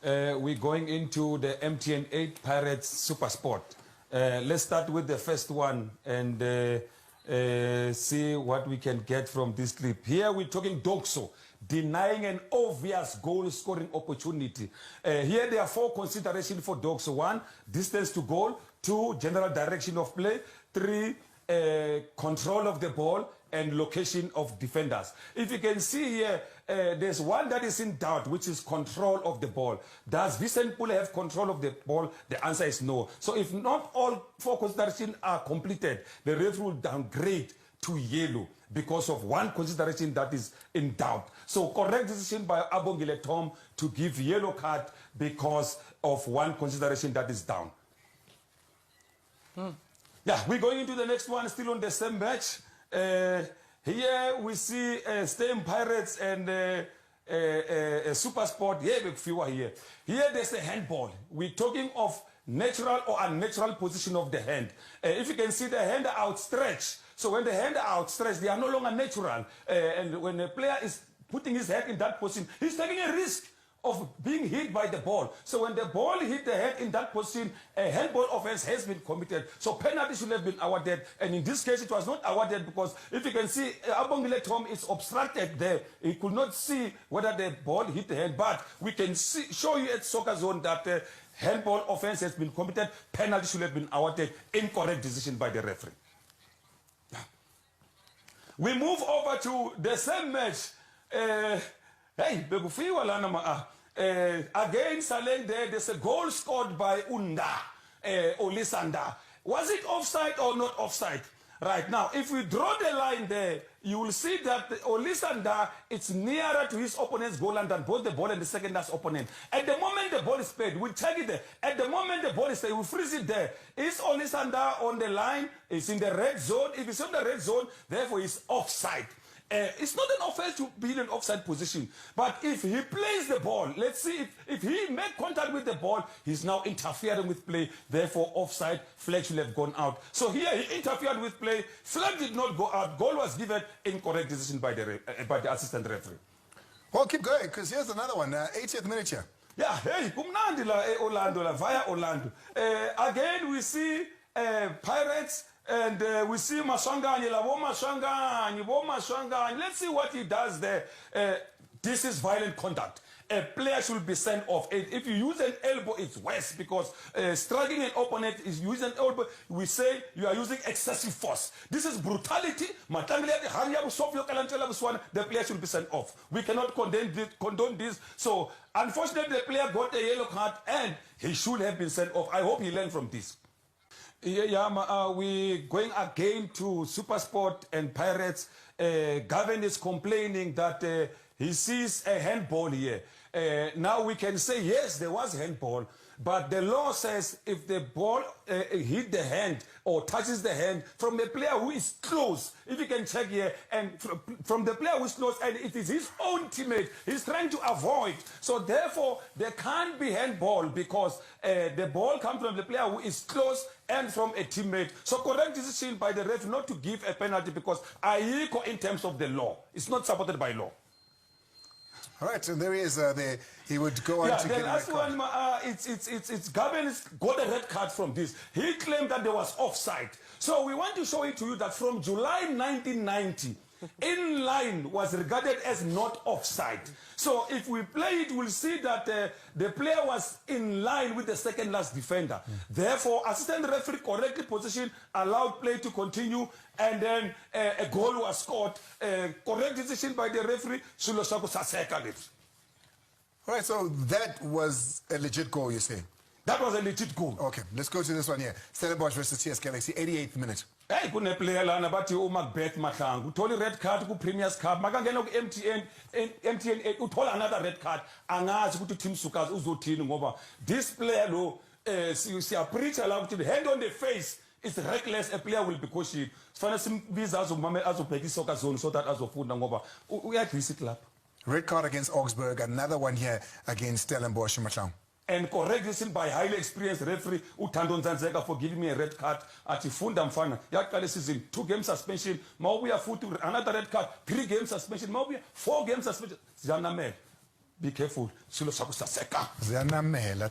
we're going into the MTN 8 Pirates Supersport. Let's start with the first one and see what we can get from this clip. Here we're talking Doxo denying an obvious goal-scoring opportunity. Here there are 4 considerations for Doxo. 1, distance to goal. 2, general direction of play. 3, control of the ball and location of defenders. If you can see here, there's one that is in doubt, which is control of the ball. Does Vincent Pule have control of the ball? The answer is no. So if not all 4 considerations are completed, the referee will downgrade to yellow because of one consideration that is in doubt. So correct decision by Abongile Tom to give yellow card because of one consideration that is down. Yeah, we're going into the next one, still on the same match. Here we see same Pirates and Supersport. Here there's a handball. We're talking of natural or unnatural position of the hand. If you can see the hand outstretched, so when the hand are outstretched, they are no longer natural. And when a player is putting his head in that position, he's taking a risk of being hit by the ball. So when the ball hit the head in that position, a handball offense has been committed. So penalty should have been awarded. And in this case, it was not awarded because if you can see, Abongile Tom is obstructed there. He could not see whether the ball hit the hand. But we can show you at Soccer Zone that handball offense has been committed. Penalty should have been awarded. Incorrect decision by the referee. We move over to the same match. Hey, again, Saleng there's a goal scored by Unda, Olisanda. Was it offside or not offside? Right now, if we draw the line there, you will see that Olisanda is nearer to his opponent's goal line than both the ball and the second last opponent. At the moment the ball is played, we'll check it there. At the moment the ball is played, we'll freeze it there. Is Olisanda on the line? It's in the red zone. If it's in the red zone, therefore it's offside. It's not an offense to be in an offside position. But if he plays the ball, let's see, if he made contact with the ball, he's now interfering with play. Therefore, offside, flag should have gone out. So here he interfered with play. Flag did not go out. Goal was given. Incorrect decision by the assistant referee. Well, keep going, because here's another one. 80th minute here. Yeah, hey, kumnandi la Orlando, la via Orlando. Again, we see Pirates. And we see Mashangani, let's see what he does there. This is violent conduct. A player should be sent off. If you use an elbow, it's worse because striking an opponent is using an elbow. We say you are using excessive force. This is brutality. The player should be sent off. We cannot condone this. So, unfortunately, the player got a yellow card and he should have been sent off. I hope he learned from this. We're going again to Supersport and Pirates. Gavin is complaining that he sees a handball here. Now we can say, yes, there was handball, but the law says if the ball hit the hand or touches the hand from a player who is close, if you can check here, and from the player who is close, and it is his own teammate, he's trying to avoid. So therefore, there can't be handball because the ball comes from the player who is close and from a teammate. So correct decision by the ref not to give a penalty because AICO in terms of the law. It's not supported by law. All right, so there he is. He would go on to get a red card. It's Gabon's got a red card from this. He claimed that there was offside. So we want to show it to you that from July 1990, in line was regarded as not offside. So if we play it, we'll see that the player was in line with the second last defender. Therefore, assistant referee correctly positioned, allowed play to continue, and then a goal was scored. Correct decision by the referee. All right, so that was a legit goal, you say? That was a legit goal. Okay, let's go to this one here. Stellenbosch versus TS Galaxy, 88th minute. Hey, kune player lana bathi uMacbeth Mahlangu uthole red card ku Premier's Cup makangena ku MTN 8 uthola another red card angazi ukuthi team sukazi uzothini ngoba this player lo siya preacher la ukuthi hand on the face is reckless. A player will be cautioned. Sifanele simbiza azobheka iSoccer Zone so that azofunda ngoba uyadlisa club. Red card against Augsburg, another one here against Stellenbosch Mahlangu. And correct decision by highly experienced referee Uthando Nzanzeka for giving me a red card. Ati funda mfana yaqala season 2 game suspension, mawubuya futhi another red card, 3 game suspension, mawubuya 4 game suspension. Janamel be careful. Silo sa ku saseka. Ziyanamela.